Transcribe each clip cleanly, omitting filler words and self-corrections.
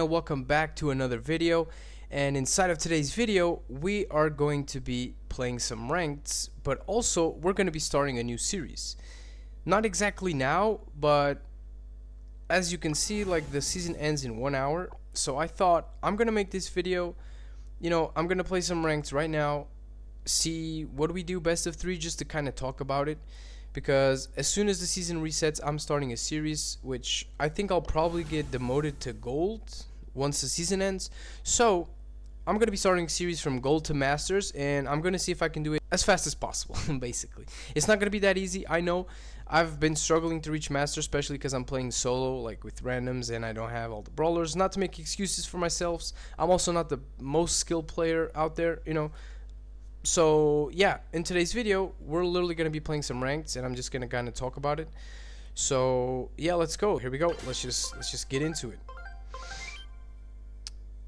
Welcome back to another video, and inside of today's video we are going to be playing some rankeds, but also we're going to be starting a new series. Not exactly now, but as you can see, like, the season ends in 1 hour, so I thought I'm going to make this video. I'm going to play some ranks right now, see what we do best of 3, just to kind of talk about it, because as soon as the season resets I'm starting a series which I think I'll probably get demoted to gold once the season ends. So I'm going to be starting a series from gold to masters, and I'm going to see if I can do it as fast as possible. Basically, it's not going to be that easy. I know I've been struggling to reach master, especially because I'm playing solo, like with randoms, and I don't have all the brawlers. Not to make excuses for myself, I'm also not the most skilled player out there, So yeah, in today's video we're literally going to be playing some rankeds, and I'm just going to kind of talk about it. So yeah, let's go. Here we go. Let's just get into it.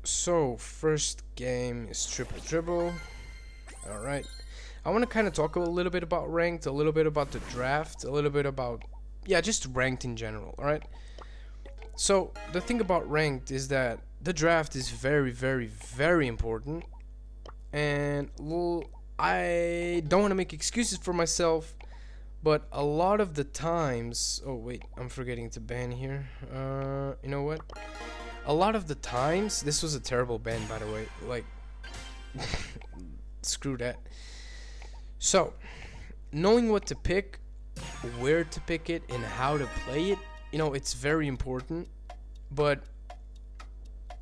So first game is triple dribble. All right, I want to kind of talk a little bit about ranked, a little bit about the draft, a little bit about, yeah, just ranked in general. All right, so the thing about ranked is that the draft is very, very, very important. And I don't want to make excuses for myself, but a lot of the times, oh wait, I'm forgetting to ban here. You know what? A lot of the times, this was a terrible ban, by the way. Like, screw that. So, knowing what to pick, where to pick it, and how to play it, it's very important. But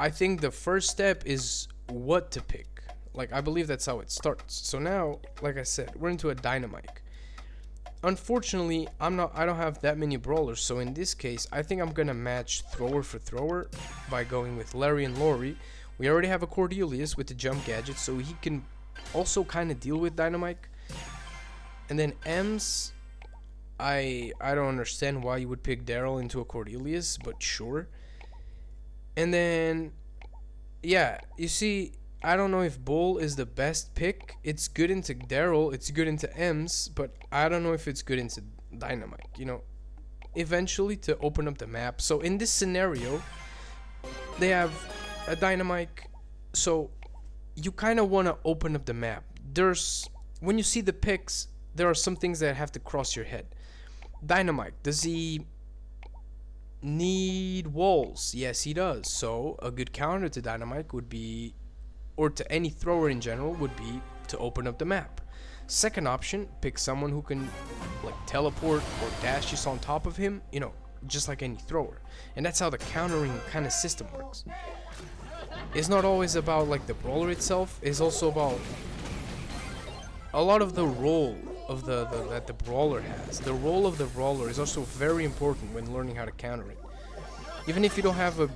I think the first step is what to pick. Like, I believe that's how it starts. So now, like I said, we're into a dynamite. Unfortunately, I don't have that many brawlers, so in this case I think I'm gonna match thrower for thrower by going with Larry and Lori. We already have a Cordelius with the jump gadget, so he can also kind of deal with dynamite. And then Ems, I don't understand why you would pick Daryl into a Cordelius, but sure. And then, yeah, you see, I don't know if Bull is the best pick. It's good into Daryl, it's good into Ems, but I don't know if it's good into Dynamite, eventually to open up the map. So in this scenario, they have a Dynamite, so you kind of want to open up the map. When you see the picks, there are some things that have to cross your head. Dynamite, does he need walls? Yes, he does. So a good counter to Dynamite would be, or to any thrower in general, would be to open up the map. Second option, pick someone who can like teleport or dash just on top of him, just like any thrower. And that's how the countering kind of system works. It's not always about like the brawler itself, it's also about a lot of the role of that the brawler has. The role of the brawler is also very important when learning how to counter it. Even if you don't have a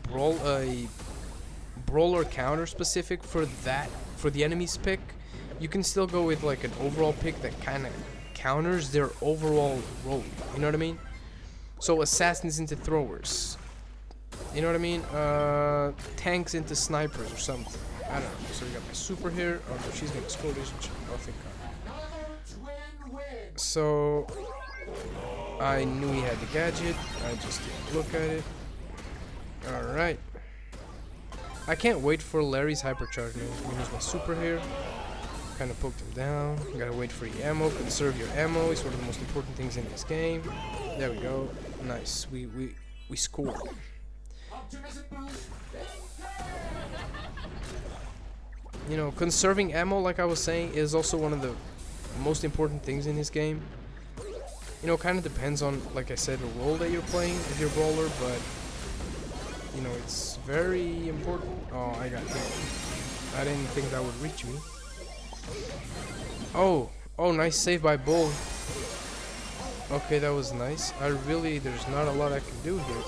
brawler counter specific for the enemy's pick, you can still go with like an overall pick that kind of counters their overall role, you know what I mean? So assassins into throwers, you know what I mean? Tanks into snipers or something, I don't know. So we got my super here. Oh no, she's gonna score this. Oh, thank God. So I knew he had the gadget, I just didn't look at it. Alright, I can't wait for Larry's hypercharge now. I'm gonna use my super here. Kind of poked him down. You gotta wait for your ammo. Conserve your ammo. It's one of the most important things in this game. There we go. Nice. We scored. Conserving ammo, like I was saying, is also one of the most important things in this game. Kind of depends on, like I said, the role that you're playing with your brawler, but it's very important. Oh, I got hit. I didn't think that would reach me. Oh, nice save by Bull. Okay, that was nice. There's not a lot I can do here.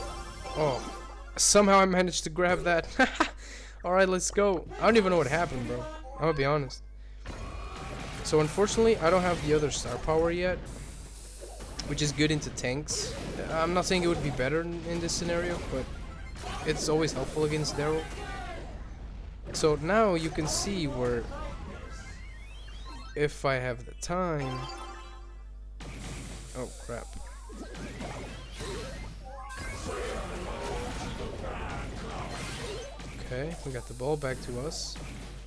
Oh, somehow I managed to grab that. Alright, let's go. I don't even know what happened, bro. I'm gonna be honest. So unfortunately, I don't have the other star power yet, which is good into tanks. I'm not saying it would be better in this scenario, but it's always helpful against Daryl. So now you can see where, if I have the time. Oh crap. Okay, we got the ball back to us.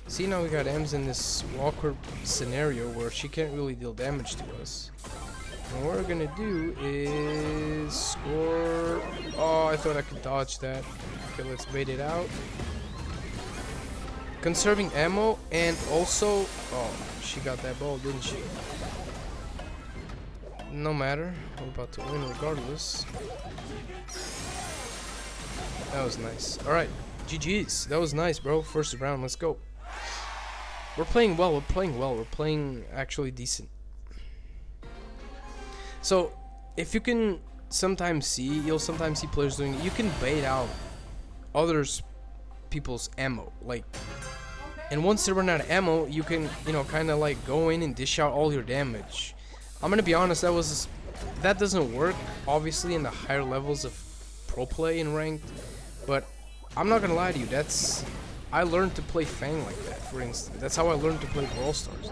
See, now we got Ems in this awkward scenario where she can't really deal damage to us. And what we're gonna do is score. Oh, I thought I could dodge that. Okay, let's bait it out. Conserving ammo, and also, oh, she got that ball, didn't she? No matter, we're about to win regardless. That was nice. Alright, GG's. That was nice, bro. First round, let's go. We're playing well, we're playing actually decent. So, if you can sometimes see, you'll sometimes see players doing it, you can bait out others people's ammo, like, and once they run out of ammo, you can, you know, kind of like go in and dish out all your damage. I'm gonna be honest, that doesn't work obviously in the higher levels of pro play and ranked, but I'm not gonna lie to you, I learned to play Fang like that, for instance. That's how I learned to play Brawl Stars.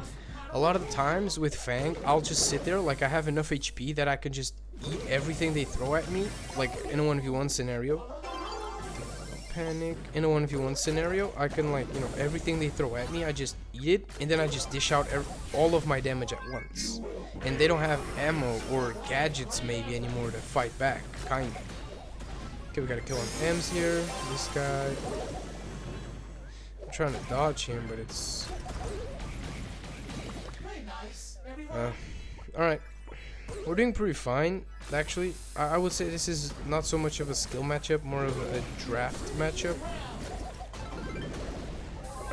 A lot of the times with Fang, I'll just sit there, like I have enough HP that I can just eat everything they throw at me, like in a 1v1 scenario. Don't panic. In a 1v1 scenario, I can, like, you know, everything they throw at me, I just eat it, and then I just dish out all of my damage at once. And they don't have ammo or gadgets maybe anymore to fight back, kinda. Okay, we gotta kill an Ems here. This guy. I'm trying to dodge him, but it's... Alright. We're doing pretty fine, actually. I would say this is not so much of a skill matchup, more of a draft matchup.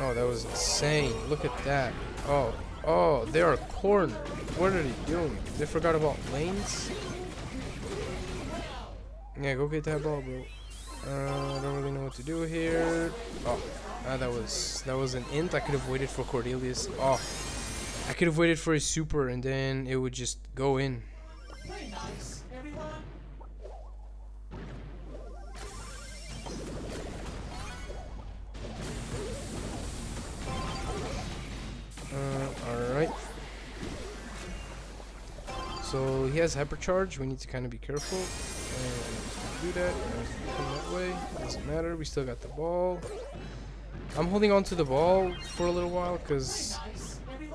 Oh, that was insane. Look at that. Oh, they are cornered. What are they doing? They forgot about lanes? Yeah, go get that ball, bro. I don't really know what to do here. Oh, that was an int. I could have waited for Cordelius. Oh, I could have waited for his super and then it would just go in. Alright. So he has hypercharge. We need to kind of be careful. And do that. Come that way. Doesn't matter. We still got the ball. I'm holding on to the ball for a little while because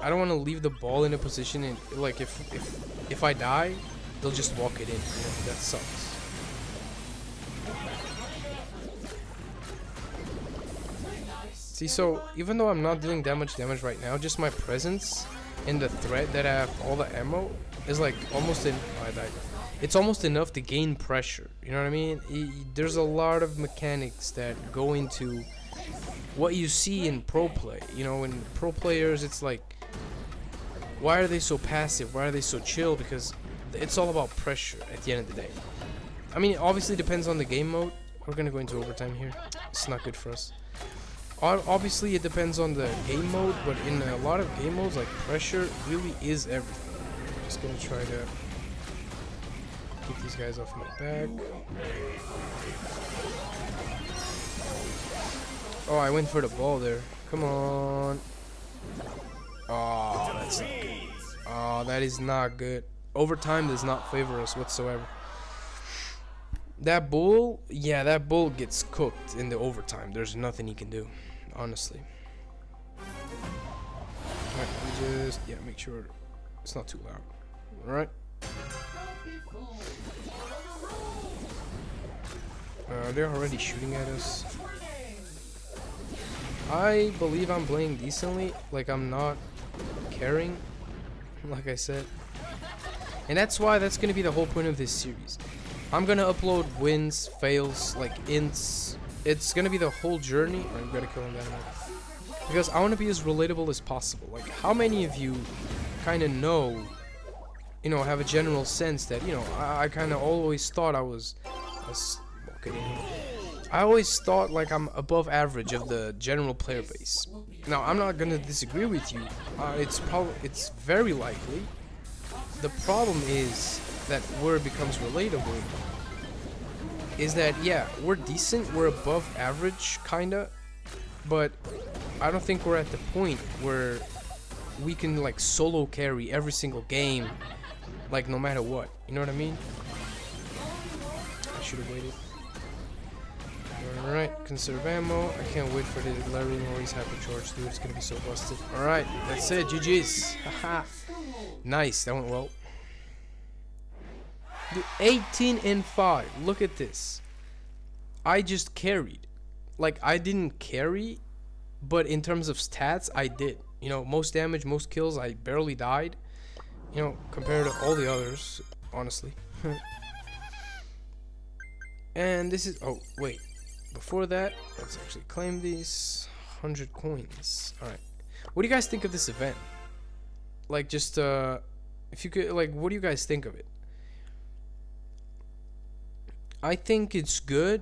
I don't want to leave the ball in a position and, like, if I die, they'll just walk it in. You know, that sucks. See, so even though I'm not dealing that much damage right now, just my presence and the threat that I have all the ammo is like almost in. Oh, I died. It's almost enough to gain pressure. You know what I mean? There's a lot of mechanics that go into what you see in pro play. You know, in pro players, it's like, why are they so passive? Why are they so chill? Because it's all about pressure at the end of the day. I mean, it obviously depends on the game mode. We're gonna go into overtime here. It's not good for us. Obviously, it depends on the game mode, but in a lot of game modes, like, pressure really is everything. I'm just gonna try to keep these guys off my back. Oh, I went for the ball there. Come on. Oh, that's not good. Oh, that is not good. Overtime does not favor us whatsoever. That bull, yeah, that bull gets cooked in the overtime. There's nothing he can do, honestly. Alright, we just, yeah, make sure it's not too loud. Alright. They're already shooting at us. I believe I'm playing decently. Like, I'm not caring, like I said. And that's why that's going to be the whole point of this series. I'm going to upload wins, fails, like ints. It's going to be the whole journey. Alright, we gotta kill him that. Because I want to be as relatable as possible. Like, how many of you kind of know, you know, have a general sense that, you know, I kind of always thought I was okay, I always thought like I'm above average of the general player base. Now, I'm not gonna disagree with you. It's very likely. The problem is that where it becomes relatable is that, yeah, we're decent, we're above average, kinda, but I don't think we're at the point where we can like solo carry every single game, like no matter what. You know what I mean? I should have waited. Alright, conserve ammo. I can't wait for the Larian or he's hypercharged, dude. It's gonna be so busted. Alright, that's it. GG's. Haha. Nice, that went well. Dude, 18 and 5. Look at this. I just carried. Like, I didn't carry, but in terms of stats, I did. You know, most damage, most kills, I barely died. You know, compared to all the others, honestly. And this is... Oh, wait. Before that, let's actually claim these 100 coins. Alright. What do you guys think of this event? Like, just, if you could, like, what do you guys think of it? I think it's good,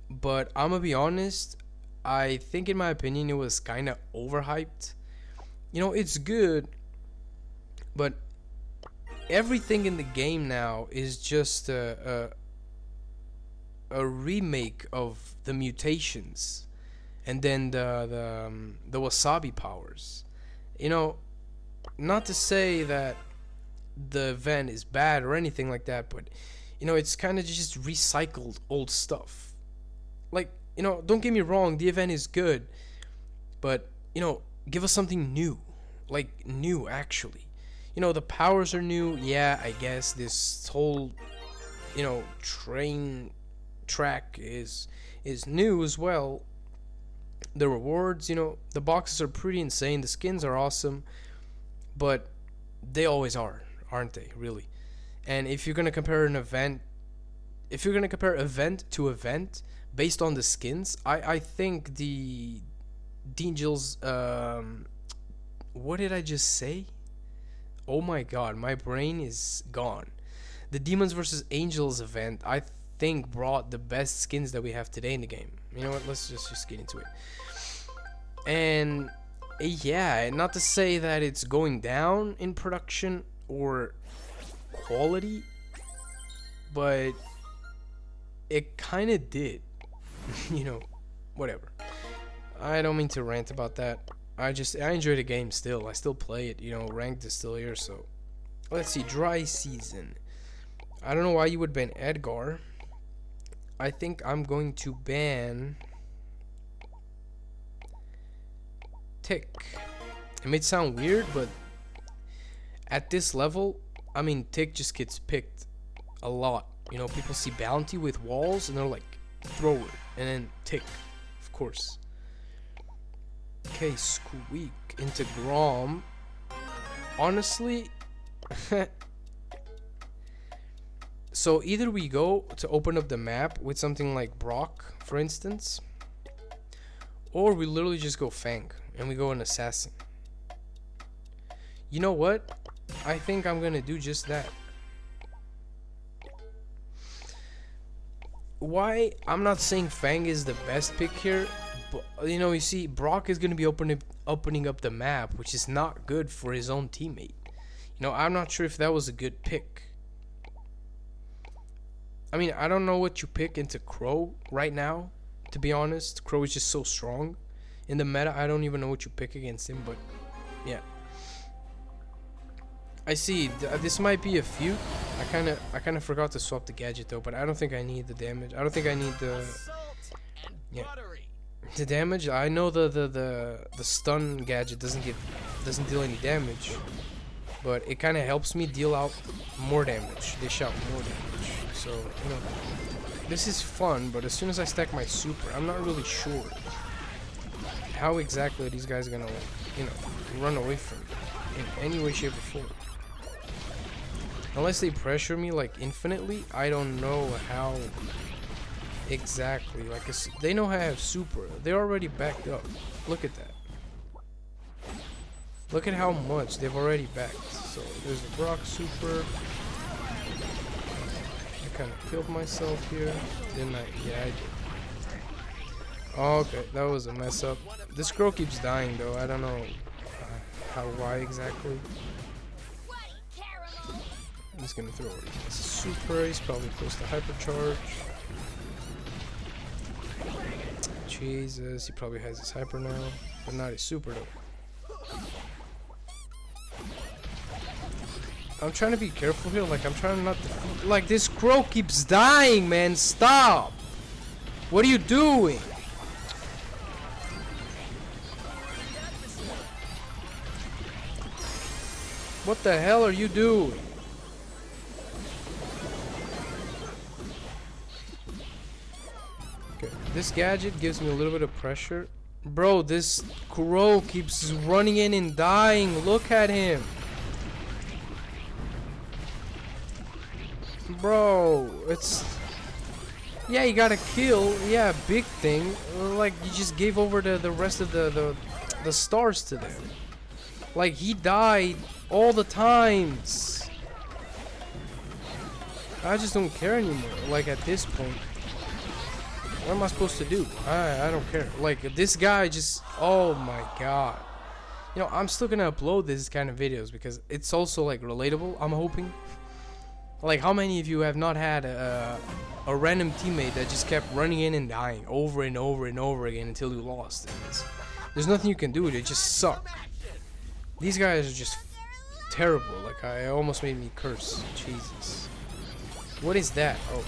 but I'm gonna be honest, I think in my opinion it was kind of overhyped. You know, it's good, but everything in the game now is just a remake of the mutations and then the wasabi powers. You know, not to say that the event is bad or anything like that, but you know, it's kind of just recycled old stuff. Like, you know, don't get me wrong, the event is good, but you know, give us something new. Like, new, actually. You know, the powers are new, yeah, I guess. This whole, you know, track is new as well. The rewards, you know, the boxes are pretty insane. The skins are awesome, but they always are, aren't they, really? And if you're gonna compare an event, if you're gonna compare event to event based on the skins, I think the Angels, what did I just say? Oh my god, my brain is gone. The Demons versus Angels event, I think, brought the best skins that we have today in the game. You know what? Let's just get into it. And yeah, not to say that it's going down in production or quality, but it kind of did. You know, whatever. I don't mean to rant about that. I enjoy the game still. I still play it. You know, ranked is still here. So let's see. Dry season. I don't know why you would ban Edgar. I think I'm going to ban Tick. It may sound weird, but at this level, I mean, Tick just gets picked a lot. You know, people see Bounty with walls and they're like, throw it. And then Tick, of course. Okay, Squeak into Grom. Honestly, so either we go to open up the map with something like Brock, for instance, or we literally just go Fang and we go an Assassin. You know what? I think I'm gonna do just that. Why? I'm not saying Fang is the best pick here, but you know, you see, Brock is gonna be opening up the map, which is not good for his own teammate. You know, I'm not sure if that was a good pick. I mean, I don't know what you pick into Crow right now, to be honest. Crow is just so strong. In the meta, I don't even know what you pick against him, but yeah. I see, this might be a feud. I kind of forgot to swap the gadget though, but I don't think I need the damage. I don't think I need the... Yeah. The damage, I know the stun gadget doesn't deal any damage, but it kind of helps me deal out more damage. Dish out more damage. So, you know, this is fun, but as soon as I stack my super, I'm not really sure how exactly these guys are gonna, you know, run away from me in any way, shape, or form. Unless they pressure me like infinitely, I don't know how exactly. Like, they know I have super. They're already backed up. Look at that. Look at how much they've already backed. So there's the Brock super. I kind of killed myself here, didn't I? Yeah, I did. Oh, okay, that was a mess up. This girl keeps dying though. I don't know why exactly. I'm just gonna throw it. It's a super. He's probably close to hypercharge. Jesus, he probably has his hyper now, but not his super though. I'm trying to be careful here. Like, I'm trying not to. Like, this crow keeps dying, man. Stop. What are you doing? What the hell are you doing? Okay, this gadget gives me a little bit of pressure. Bro, this crow keeps running in and dying. Look at him. Bro, it's... Yeah, you got a kill. Yeah, big thing. Like, you just gave over the rest of the stars to them. Like, he died all the times. I just don't care anymore. Like, at this point. What am I supposed to do? I don't care. Like, this guy just... Oh my god. You know, I'm still gonna upload this kind of videos because it's also, like, relatable, I'm hoping. Like, how many of you have not had a random teammate that just kept running in and dying over and over and over again until you lost? There's nothing you can do. They just suck. These guys are just terrible. Like, I almost made me curse. Jesus. What is that? Oh.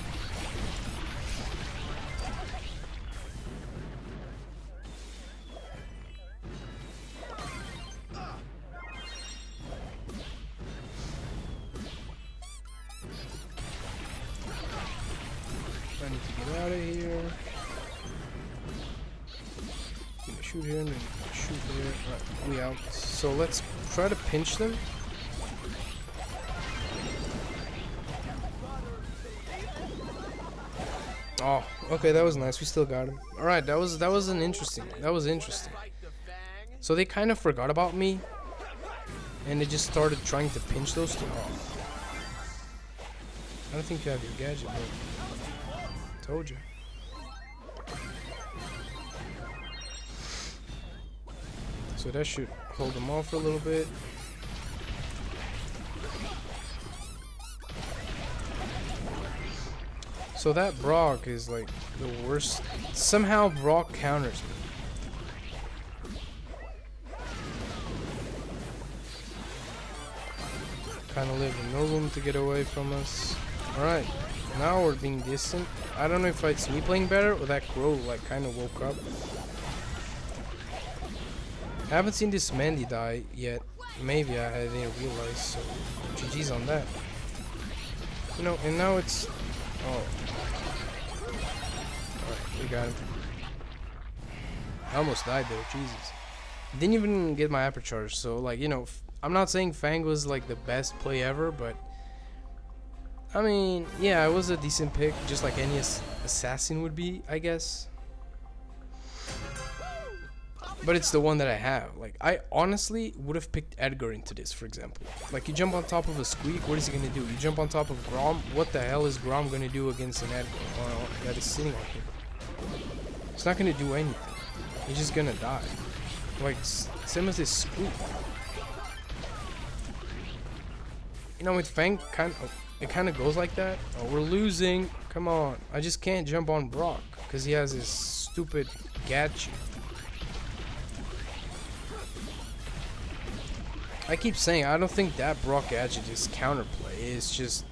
I need to get out of here. Gonna shoot here and then shoot there. Right, we out. So let's try to pinch them. Oh, okay, that was nice. We still got him. All right, that was interesting. So they kind of forgot about me, and they just started trying to pinch those two. Oh. I don't think you have your gadget, bro. Told you. So that should hold them off for a little bit. So that Brock is like the worst. Somehow Brock counters me. Kind of leaving no room to get away from us. Alright, now we're being distant. I don't know if it's me playing better or that crow like kind of woke up. I haven't seen this Mandy die yet. Maybe I didn't realize, so GG's on that. You know, and now it's... Oh. Alright, we got him. I almost died there, Jesus. Didn't even get my aperture, so like, you know, I'm not saying Fang was like the best play ever, but I mean, yeah, it was a decent pick, just like any assassin would be, I guess. But it's the one that I have. Like, I honestly would have picked Edgar into this, for example. Like, you jump on top of a Squeak, what is he gonna do? You jump on top of Grom, what the hell is Grom gonna do against an Edgar that is sitting on him? It's not gonna do anything. He's just gonna die. Like, same as this Squeak. You know, with Fang, it kind of goes like that. Oh, we're losing. Come on. I just can't jump on Brock because he has his stupid gadget. I keep saying I don't think that Brock gadget is counterplay. It's just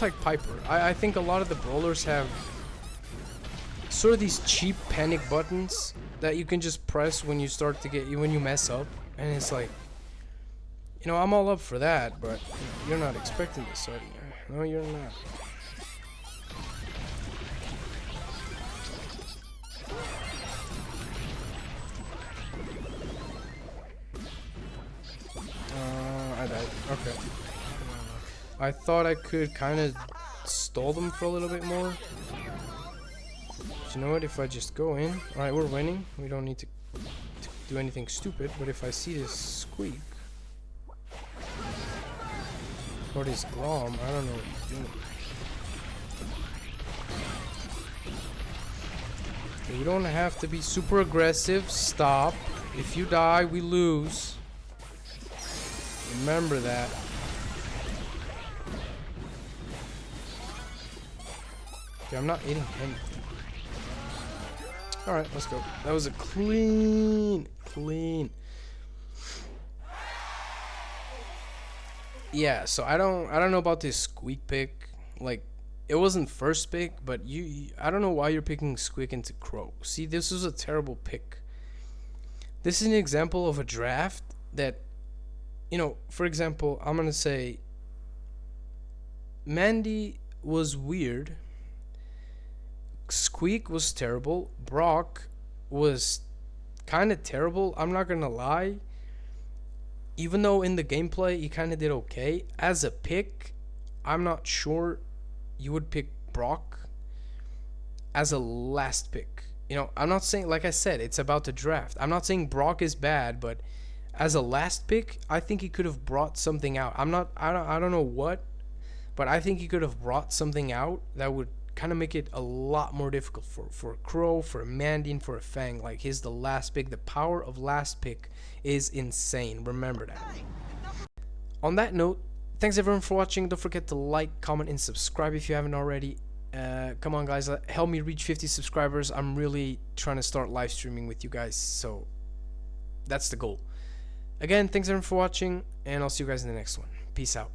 like Piper. I think a lot of the brawlers have sort of these cheap panic buttons that you can just press when you start to when you mess up, and it's like, you know, I'm all up for that, but you're not expecting this, are you? No, you're not. I died. Okay. I thought I could kind of stall them for a little bit more. But you know what? If I just go in, alright, we're winning. We don't need to do anything stupid. But if I see this Squeak or this Glom, I don't know what he's doing. You don't have to be super aggressive. Stop. If you die, we lose. Remember that. Okay, I'm not eating anything. Alright, let's go. That was a clean. Yeah, so I don't know about this Squeak pick. Like, it wasn't first pick, but I don't know why you're picking Squeak into Crow. See, this was a terrible pick. This is an example of a draft that you know, for example, I'm gonna say Mandy was weird, Squeak was terrible, Brock was kind of terrible. I'm not gonna lie. Even though in the gameplay he kind of did okay, as a pick, I'm not sure you would pick Brock as a last pick. You know, I'm not saying, like I said, it's about the draft. I'm not saying Brock is bad, but as a last pick, I think he could have brought something out. I don't know what, but I think he could have brought something out that would kind of make it a lot more difficult for a Crow, for a Mandy, and for a Fang. Like, he's the last pick. The power of last pick is insane. Remember that. On that note, thanks everyone for watching. Don't forget to like, comment, and subscribe if you haven't already. Come on, guys, help me reach 50 subscribers. I'm really trying to start live streaming with you guys, so that's the goal. Again, thanks everyone for watching, and I'll see you guys in the next one. Peace out.